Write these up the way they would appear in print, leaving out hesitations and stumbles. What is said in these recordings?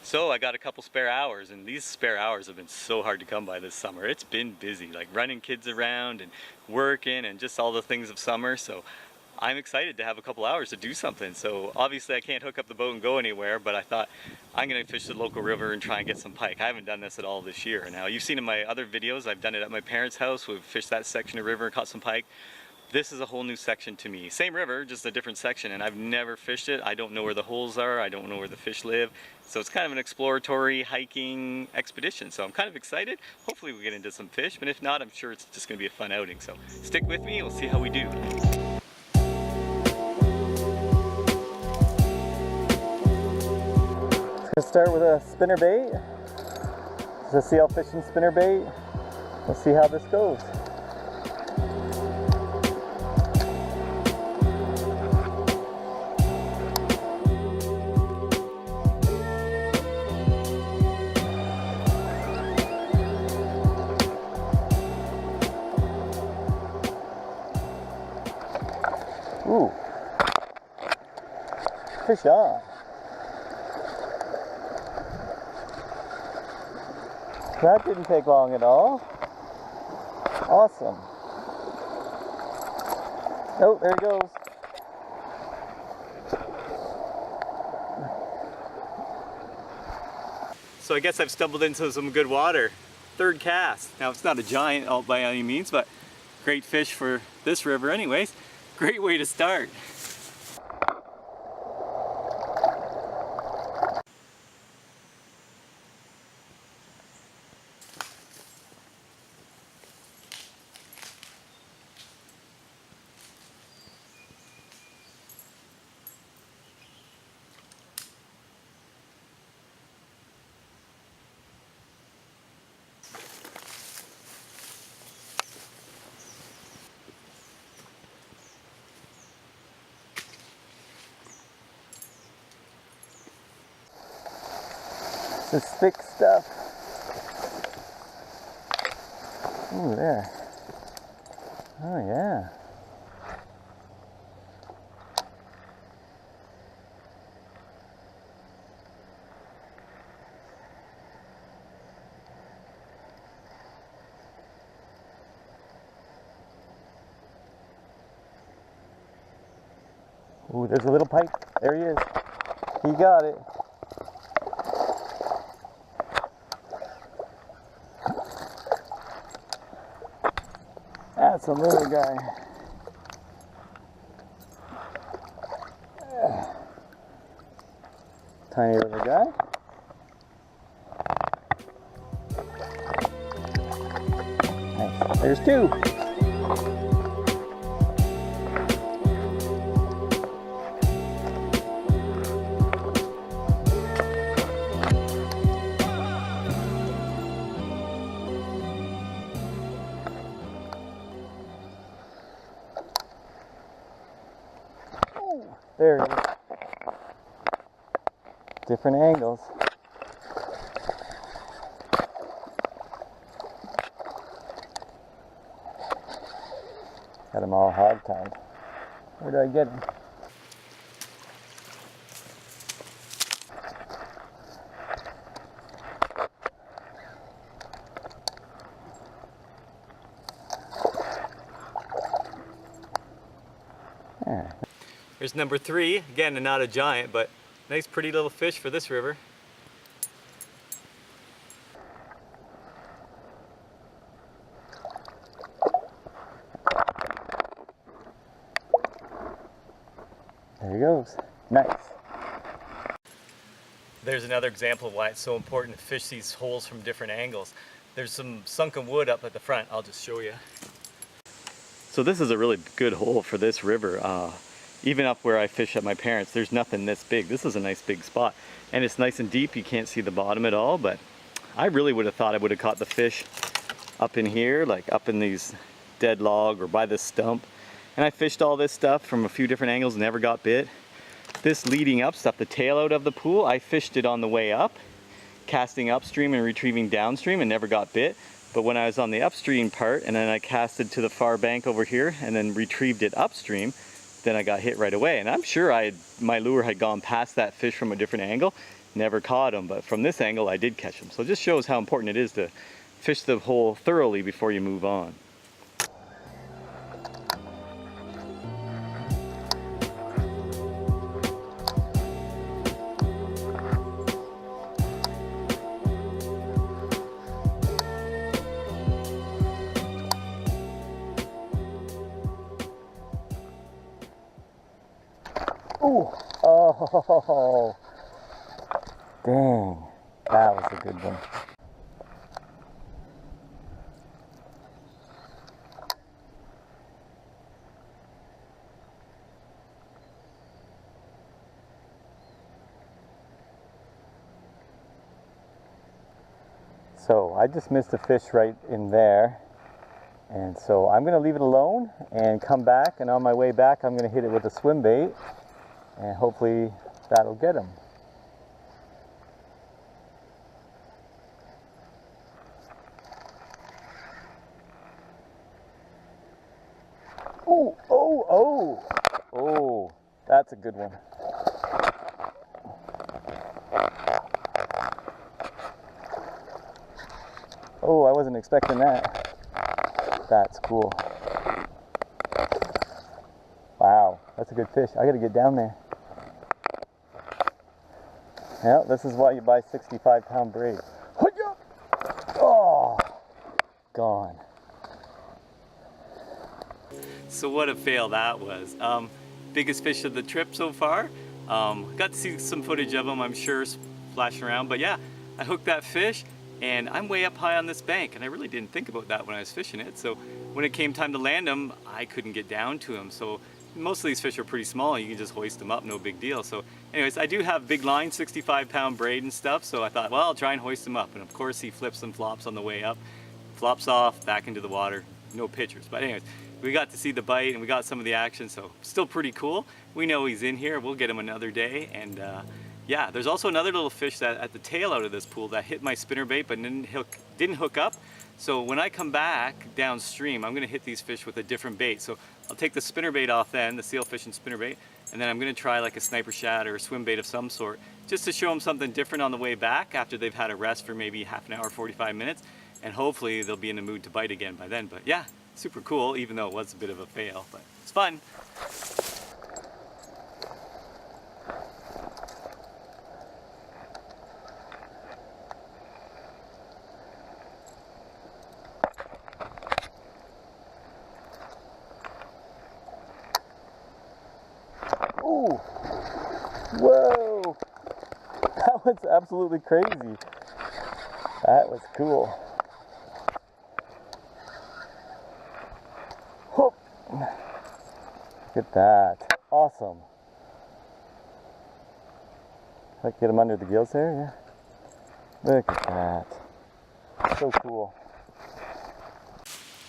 So I got a couple spare hours, and these spare hours have been so hard to come by this summer. It's been busy, like running kids around and working and just all the things of summer. So I'm excited to have a couple hours to do something. So obviously I can't hook up the boat and go anywhere, but I thought I'm gonna fish the local river and try and get some pike. I haven't done this at all this year. Now you've seen in my other videos, I've done it at my parents' house. We've fished that section of river and caught some pike. This is a whole new section to me. Same river, just a different section, and I've never fished it. I don't know where the holes are. I don't know where the fish live. So it's kind of an exploratory hiking expedition. So I'm kind of excited. Hopefully we get into some fish, but if not, I'm sure it's just gonna be a fun outing. So stick with me, we'll see how we do. Let's start with a spinner bait. It's a CL fishing spinner bait. Let's see how this goes. Ooh, fish on. That didn't take long at all. Awesome. Oh, there he goes. So I guess I've stumbled into some good water. Third cast. Now it's not a giant all by any means, but great fish for this river anyways. Great way to start. This is thick stuff. Ooh, there. Oh yeah. Ooh, there's a little pike. There he is. He got it. That's a little guy. Tiny little guy. Nice. There's two. There it is. Different angles. Got them all hog-tied. Where did I get them? There. Here's number 3. Again, not a giant, but nice pretty little fish for this river. There he goes. Nice. There's another example of why it's so important to fish these holes from different angles. There's some sunken wood up at the front. I'll just show you. So this is a really good hole for this river. Even up where I fish at my parents', there's nothing this big. This is a nice big spot. And it's nice and deep. You can't see the bottom at all, but I really would have thought I would have caught the fish up in here, like up in these dead log or by this stump. And I fished all this stuff from a few different angles, never got bit. This leading up stuff, the tail out of the pool, I fished it on the way up, casting upstream and retrieving downstream, and never got bit. But when I was on the upstream part and then I casted to the far bank over here and then retrieved it upstream, then I got hit right away. And I'm sure my lure had gone past that fish from a different angle never caught them, but from this angle I did catch them. So it just shows how important it is to fish the hole thoroughly before you move on. Ooh. Oh, dang, that was a good one. So I just missed a fish right in there, and so I'm gonna leave it alone and come back, and on my way back I'm gonna hit it with a swim bait, and hopefully that'll get him. Oh, oh, oh, oh, that's a good one. Oh, I wasn't expecting that. That's cool. Wow, that's a good fish. I gotta get down there. Yeah, this is why you buy 65-pound braid. Oh, gone. So what a fail that was. Biggest fish of the trip so far. Got to see some footage of them, I'm sure, flashing around. But yeah, I hooked that fish, and I'm way up high on this bank, and I really didn't think about that when I was fishing it. So when it came time to land them, I couldn't get down to them. So most of these fish are pretty small. You can just hoist them up, no big deal. So anyways, I do have big line, 65-pound braid and stuff. So I thought, well, I'll try and hoist them up. And of course, he flips and flops on the way up. Flops off, back into the water. No pictures. But anyways, we got to see the bite and we got some of the action. So still pretty cool. We know he's in here. We'll get him another day. And yeah, there's also another little fish that at the tail out of this pool that hit my spinnerbait but didn't hook up. So when I come back downstream, I'm gonna hit these fish with a different bait. So I'll take the spinnerbait off then, the seal fishing spinnerbait, and then I'm gonna try like a sniper shad or a swim bait of some sort, just to show them something different on the way back after they've had a rest for maybe half an hour, 45 minutes, and hopefully they'll be in the mood to bite again by then. But yeah, super cool, even though it was a bit of a fail, but it's fun. Ooh, whoa, that was absolutely crazy. That was cool. Whoop. Look at that, awesome. Like get him under the gills there, yeah. Look at that, so cool.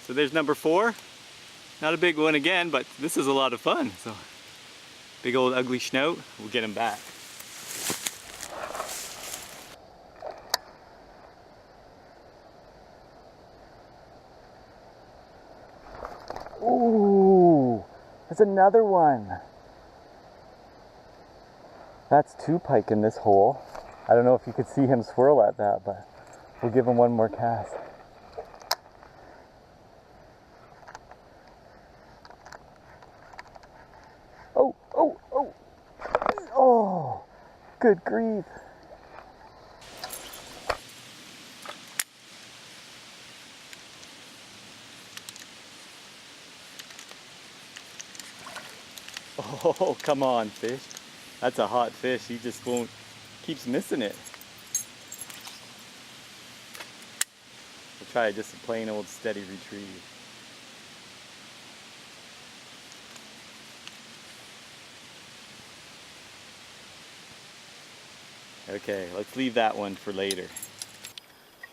So there's number 4. Not a big one again, but this is a lot of fun. So big old ugly snout, we'll get him back. Ooh, there's another one. That's 2 pike in this hole. I don't know if you could see him swirl at that, but we'll give him one more cast. Oh, oh, oh. Oh, good grief. Oh, come on, fish. That's a hot fish. He just keeps missing it. We'll try just a plain old steady retrieve. Okay, let's leave that one for later.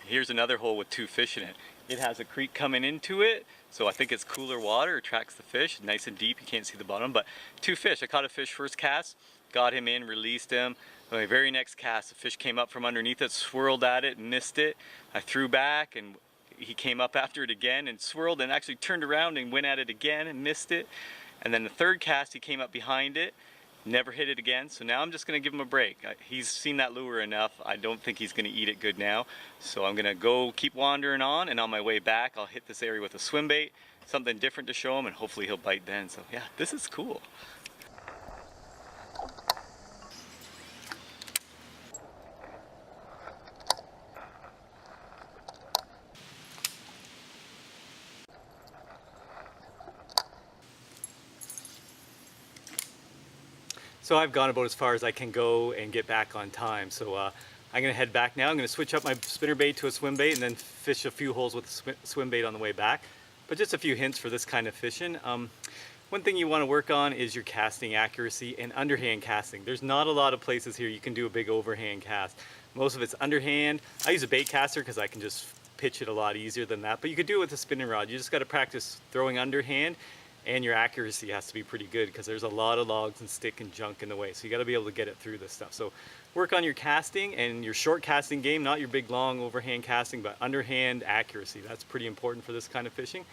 Here's another hole with 2 fish in it. It has a creek coming into it, so I think it's cooler water, attracts the fish, nice and deep, you can't see the bottom, but 2 fish. I caught a fish first cast, got him in, released him. My very next cast, the fish came up from underneath it, swirled at it, missed it. I threw back and he came up after it again and swirled and actually turned around and went at it again and missed it. And then the third cast, he came up behind it Never hit it again, so now I'm just gonna give him a break. He's seen that lure enough. I don't think he's gonna eat it good now. So I'm gonna go keep wandering on, and on my way back, I'll hit this area with a swim bait, something different to show him, and hopefully he'll bite then. So yeah, this is cool. So I've gone about as far as I can go and get back on time. So I'm gonna head back now. I'm gonna switch up my spinner bait to a swim bait and then fish a few holes with a swim bait on the way back. But just a few hints for this kind of fishing. One thing you wanna work on is your casting accuracy and underhand casting. There's not a lot of places here you can do a big overhand cast. Most of it's underhand. I use a bait caster because I can just pitch it a lot easier than that. But you could do it with a spinning rod. You just gotta practice throwing underhand, and your accuracy has to be pretty good because there's a lot of logs and stick and junk in the way. So you got to be able to get it through this stuff. So work on your casting and your short casting game, not your big long overhand casting, but underhand accuracy. That's pretty important for this kind of fishing.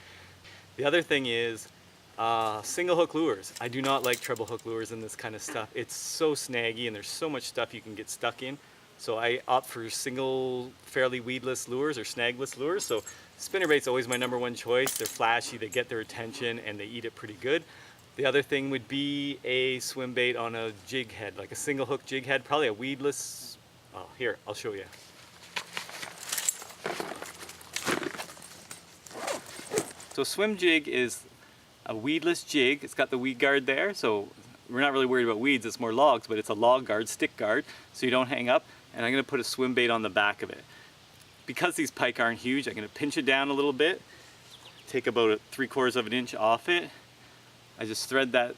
The other thing is single hook lures. I do not like treble hook lures in this kind of stuff. It's so snaggy and there's so much stuff you can get stuck in. So I opt for single, fairly weedless lures or snagless lures. So spinnerbait's always my #1 choice. They're flashy, they get their attention, and they eat it pretty good. The other thing would be a swim bait on a jig head, like a single hook jig head, probably a weedless. Oh, here, I'll show you. So swim jig is a weedless jig. It's got the weed guard there, so we're not really worried about weeds, it's more logs, but it's a log guard, stick guard, so you don't hang up. And I'm gonna put a swim bait on the back of it. Because these pike aren't huge, I'm gonna pinch it down a little bit, take about 3/4 of an inch off it. I just thread that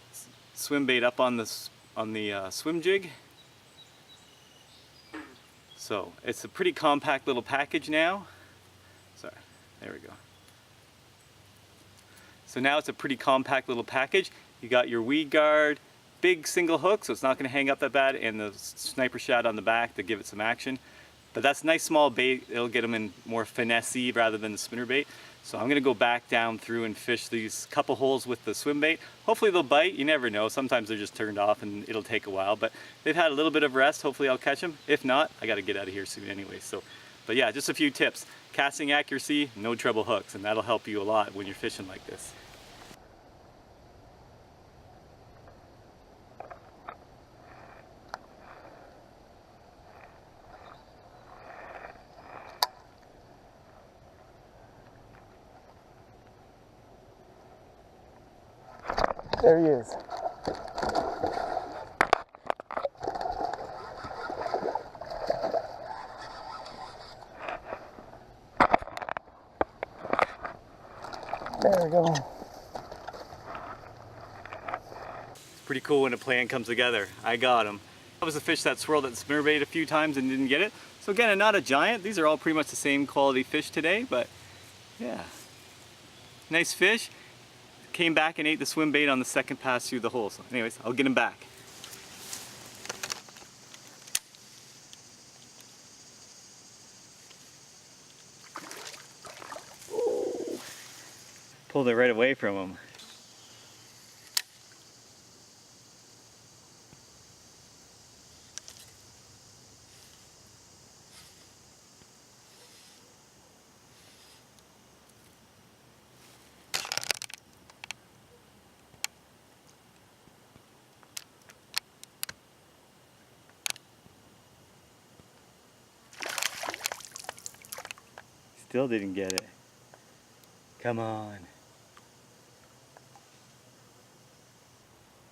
swim bait up on the swim jig. So it's a pretty compact little package now. Sorry, there we go. So now it's a pretty compact little package. You got your weed guard, big single hook, so it's not gonna hang up that bad, and the sniper shad on the back to give it some action. But that's nice small bait. It'll get them in more finesse-y rather than the spinner bait. So I'm gonna go back down through and fish these couple holes with the swim bait. Hopefully they'll bite, you never know. Sometimes they're just turned off and it'll take a while, but they've had a little bit of rest. Hopefully I'll catch them. If not, I gotta get out of here soon anyway. So, but yeah, just a few tips. Casting accuracy, no treble hooks, and that'll help you a lot when you're fishing like this. There he is. There we go. It's pretty cool when a plan comes together. I got him. That was a fish that swirled at the spinnerbait a few times and didn't get it. So again, not a giant. These are all pretty much the same quality fish today, but yeah. Nice fish. Came back and ate the swim bait on the second pass through the hole. So anyways, I'll get him back. Ooh. Pulled it right away from him. Still didn't get it. Come on.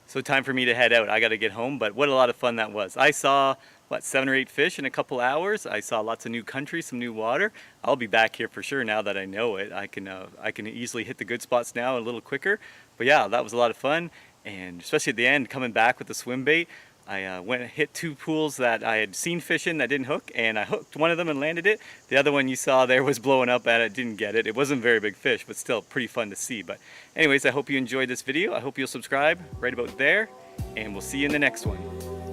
So time for me to head out. I gotta get home, but what a lot of fun that was. I saw, what, 7 or 8 fish in a couple hours. I saw lots of new country, some new water. I'll be back here for sure now that I know it. I can easily hit the good spots now a little quicker. But yeah, that was a lot of fun. And especially at the end, coming back with the swim bait, I went and hit 2 pools that I had seen fish in that didn't hook, and I hooked one of them and landed it. The other one you saw there was blowing up at it, didn't get it. It wasn't a very big fish, but still pretty fun to see. But anyways, I hope you enjoyed this video. I hope you'll subscribe right about there, and we'll see you in the next one.